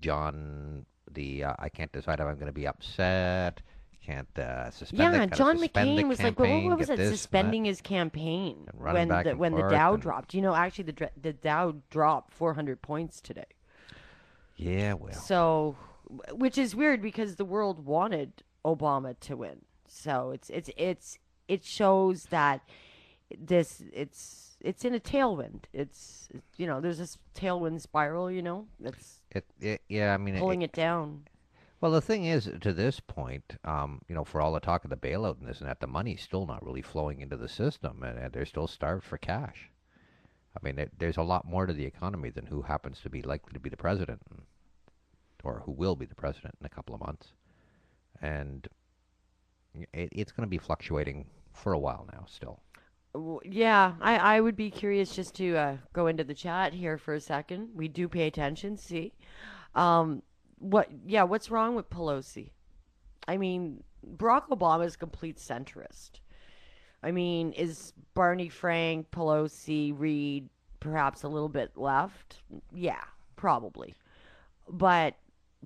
John, I can't decide if I'm going to be upset. Can't suspend Yeah, it. Got to John suspend the McCain was like, what campaign. was Get it? this and that, Suspending his campaign and running back and when the forth. Dow And dropped. You know, actually, the Dow dropped 400 points today. yeah, well, So, which is weird because the world wanted Obama to win. So it shows that it's in a tailwind. You know, there's this tailwind spiral. You know, that's yeah. I mean, pulling it down. well, the thing is, to this point, for all the talk of the bailout and this and that, the money's still not really flowing into the system, and they're still starved for cash. I mean, there's a lot more to the economy than who happens to be likely to be the president, or who will be the president in a couple of months, and it's going to be fluctuating for a while now, still. Yeah, I would be curious just to go into the chat here for a second. We do pay attention. See, um, what's wrong with Pelosi? I mean, Barack Obama is a complete centrist. I mean, is Barney Frank, Pelosi, Reid perhaps a little bit left? Yeah, probably. But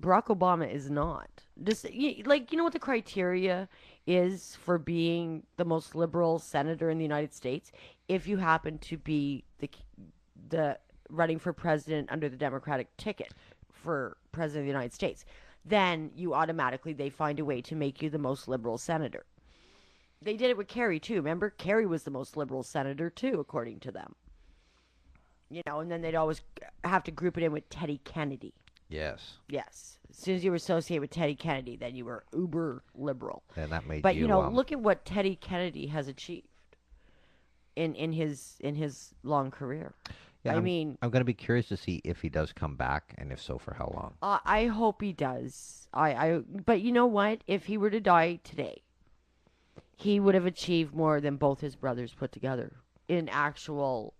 Barack Obama is not. Just like you know what the criteria is for being the most liberal senator in the United States? If you happen to be the running for president under the Democratic ticket for president of the United States, then you automatically they find a way to make you the most liberal senator. They did it with Kerry too. Remember, Kerry was the most liberal senator too, according to them. You know, and then they'd always have to group it in with Teddy Kennedy. Yes, Yes, as soon as you were associated with Teddy Kennedy, then you were uber liberal. and that made But you you know, look at what Teddy Kennedy has achieved in his long career. yeah. I I'm mean, I'm going to be curious to see if he does come back, and if so, for how long. I hope he does. But you know what? If he were to die today, he would have achieved more than both his brothers put together in actual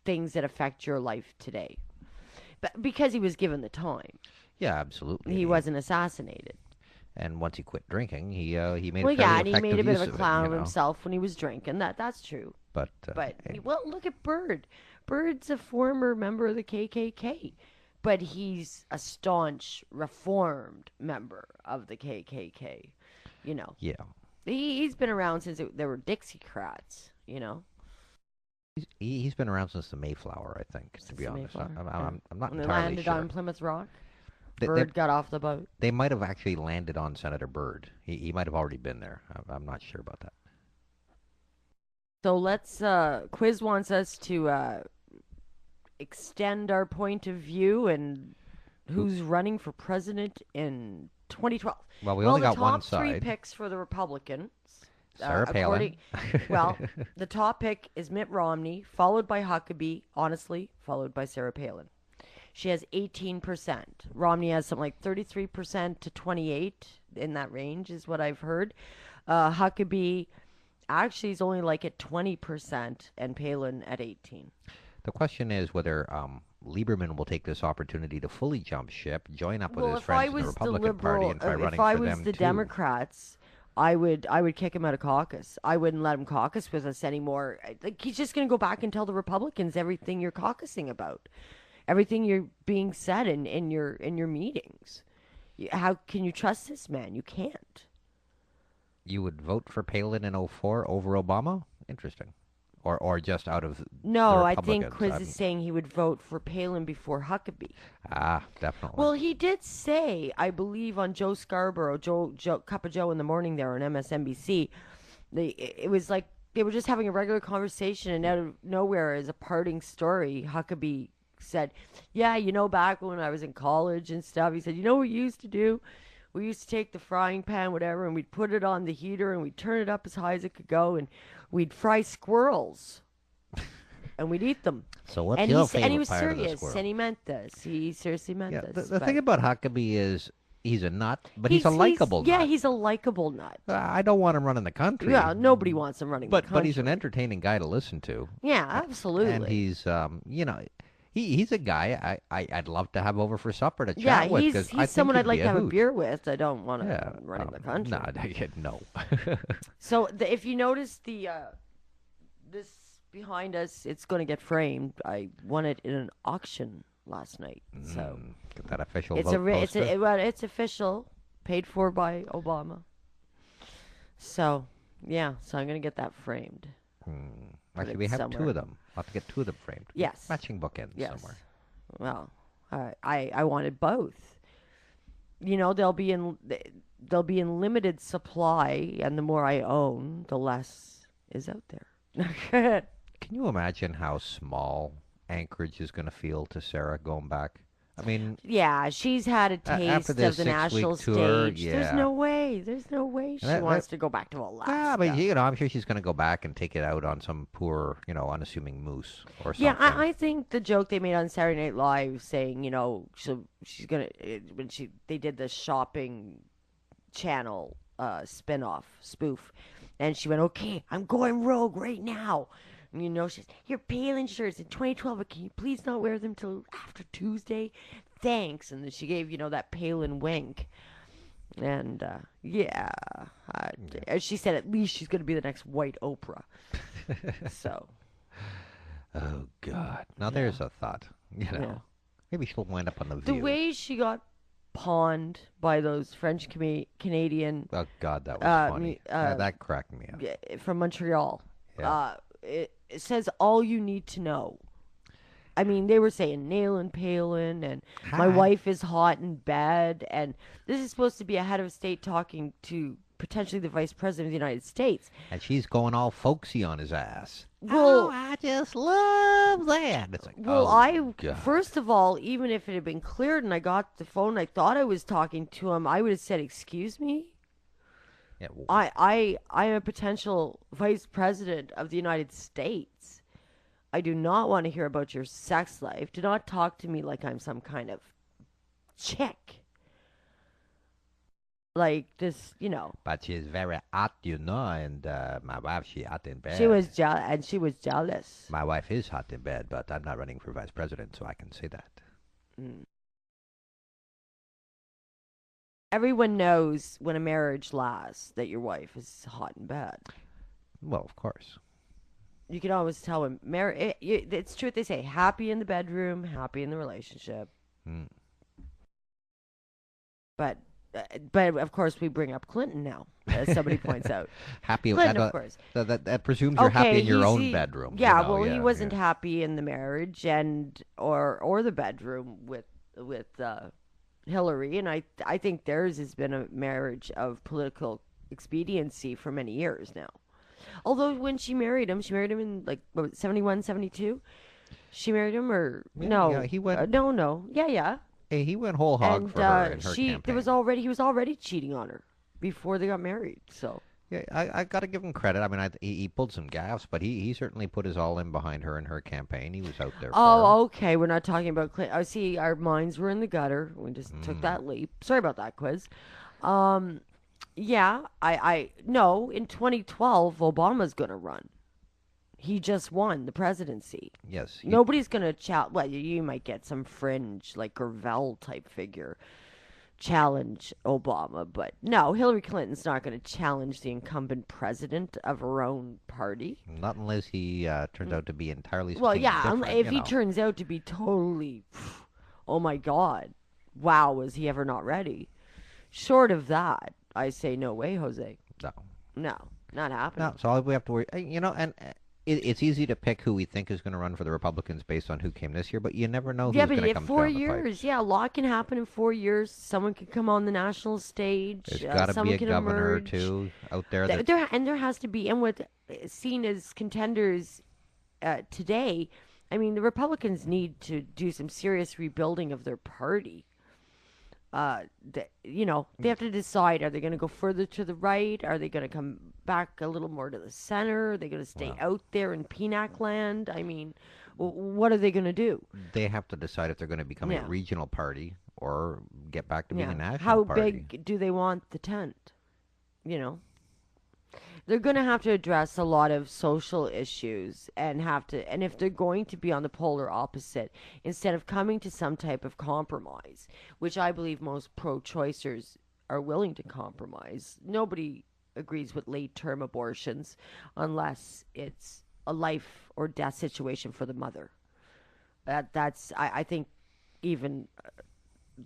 things that affect your life today. But because he was given the time, Yeah, absolutely. he wasn't assassinated. And once he quit drinking, he made a Well, yeah, fairly and he made effective a bit of use a of it, clown of himself when he was drinking. That's true. But But well, look at Bird. Bird's a former member of the KKK, but he's a staunch reformed member of the KKK. You know, yeah, he's been around since there were Dixiecrats. You know, he's been around since the Mayflower, I think. To since be the honest, Mayflower. Yeah. I'm not When they entirely landed sure. on Plymouth Rock, They Bird got off the boat. they might have actually landed on Senator Byrd. He might have already been there. I'm not sure about that. So let's Quiz wants us to extend our point of view and Who? who's running for president in 2012. Well, we Well, only the got one top three side. picks for the Republicans, Sarah Palin. well, the top pick is Mitt Romney, followed by Huckabee, honestly, followed by Sarah Palin. She has 18%. Romney has something like 33% to 28 in that range, is what I've heard. Huckabee actually is only like at 20%, and Palin at 18. The question is whether Lieberman will take this opportunity to fully jump ship, join up with Well, his if I friends in the was the Republican Party, liberal, and try if running I for was them the too. Democrats, I would kick him out of caucus. I wouldn't let him caucus with us anymore. Like he's just going to go back and tell the Republicans everything you're caucusing about, everything you're being said in your meetings. How can you trust this man? You can't. You would vote for Palin in '04 over Obama? Interesting. Or just out of the No, I think Republicans. Quiz is saying he would vote for Palin before Huckabee. Definitely. Well, he did say, I believe, on Joe Scarborough, Joe Cup of Joe in the morning there on MSNBC, it was like they were just having a regular conversation, and out of nowhere, as a parting story, Huckabee said, "Yeah, you know, back when I was in college and stuff," he said, "You know what we used to do? We used to take the frying pan, whatever, and we'd put it on the heater, and we'd turn it up as high as it could go, and we'd fry squirrels." And we'd eat them. So what's And your and he favorite was part of the serious, squirrel? and he meant this. He seriously meant Yeah, this. the thing but about Huckabee is he's a nut, but he's a likable yeah, nut. he's a likable nut. I don't want him running the country. Yeah, nobody wants him running the But he's country. an entertaining guy to listen to, Yeah, and absolutely. he's he's a guy I'd love to have over for supper to Yeah, chat with because I he's think someone he'd I'd like be to have a hoot. beer with. I don't want Yeah, to running the country. no. So if you notice this behind us, it's going to get framed. I won it in an auction last night. So Get that official It's a vote it's poster. well, it's official, paid for by Obama. So yeah, so I'm gonna get that framed. Put Actually, it we have two somewhere. of them. I'll have to get two of them framed. Yes, Matching bookends yes. somewhere. Well, I wanted both. You know, they'll be in limited supply, and the more I own, the less is out there. Can you imagine how small Anchorage is going to feel to Sarah going back? I mean, Yeah, she's had a after taste this of the 6 week national tour, stage. There's yeah. no way. There's no way And she wants to go back to I mean, Alaska. I'm sure she's going to go back and take it out on some poor, unassuming moose or Yeah, something. I think the joke they made on Saturday Night Live saying, she's gonna when they did the shopping channel spin-off spoof, and she went, "Okay, I'm going rogue right now." And she's your Palin shirts in 2012, but can you please not wear them till after Tuesday? Thanks. And then she gave that Palin wink. And yeah, as she said, at least she's gonna be the next white Oprah. So Oh, God. Now, yeah, there's a thought. yeah. Maybe she'll wind up on The The View. way she got pawned by those French Canadian Oh, God, that was funny. That cracked me up. from Montreal. Yeah. It says all you need to know. I mean, they were saying Nail Palin, and my Hi. wife is hot in bed, and this is supposed to be a head of state talking to potentially the vice president of the United States. And she's going all folksy on his ass. Well, I just love that. It's like, well, oh, God. first of all, even if it had been cleared and I got the phone, I thought I was talking to him, I would have said, "Excuse me." Yeah, I am a potential vice president of the United States. I do not want to hear about your sex life. Do not talk to me like I'm some kind of chick. Like this. but she's very hot, and my wife, she hot in bed. She was jealous. My wife is hot in bed, but I'm not running for vice president, so I can say that. Mm. Everyone knows when a marriage lasts that your wife is hot in bed. Well, of course. You can always tell when it's true what they say: happy in the bedroom, happy in the relationship. Mm. But of course we bring up Clinton now, as somebody points out. Happy. Clinton, of course. That presumes you're happy in your own bedroom. Yeah, you know, he wasn't yeah. happy in the marriage or the bedroom with Hillary, and I think theirs has been a marriage of political expediency for many years now. Although when she married him in like what, 71, 72? She married him or Yeah, no? yeah, he went. No. Yeah. Hey, he went whole hog And for her in her he campaign. was already cheating on her before they got married. So Yeah, I got to give him credit. I mean, he pulled some gaffes, but he certainly put his all in behind her in her campaign. He was out there for her. oh, okay. We're not talking about Clinton. I see our minds were in the gutter. We just took that leap. Sorry about that quiz. Yeah, I no. In 2012, Obama's gonna run. He just won the presidency. Yes. Nobody's gonna challenge. Well, you might get some fringe like Gravel type figure challenge Obama, but no, Hillary Clinton's not going to challenge the incumbent president of her own party. Not unless he turns out to be entirely Well, something yeah, different, if you he know. turns out to be totally, oh my God, wow, was he ever not ready? Short of that, I say no way, Jose. No. No, not happening. No, so all we have to worry, and it's easy to pick who we think is going to run for the Republicans based on who came this year, but you never know who's Yeah, going but to in come four down the pipe. years, yeah, a lot can happen in 4 years. Someone could come on the national stage. There's got to be someone a can governor or emerge. two out there that There has to be, and with seen as contenders today, I mean, the Republicans need to do some serious rebuilding of their party. They have to decide: are they going to go further to the right? Are they going to come back a little more to the center? Are they going to stay out there in Peanuck land? I mean, what are they going to do? they have to decide if they're going to become Yeah. a regional party or get back to being a national How party. big do they want the tent? You know, they're going to have to address a lot of social issues and if they're going to be on the polar opposite, instead of coming to some type of compromise, which I believe most pro-choicers are willing to compromise. Nobody agrees with late-term abortions unless it's a life or death situation for the mother. I think even the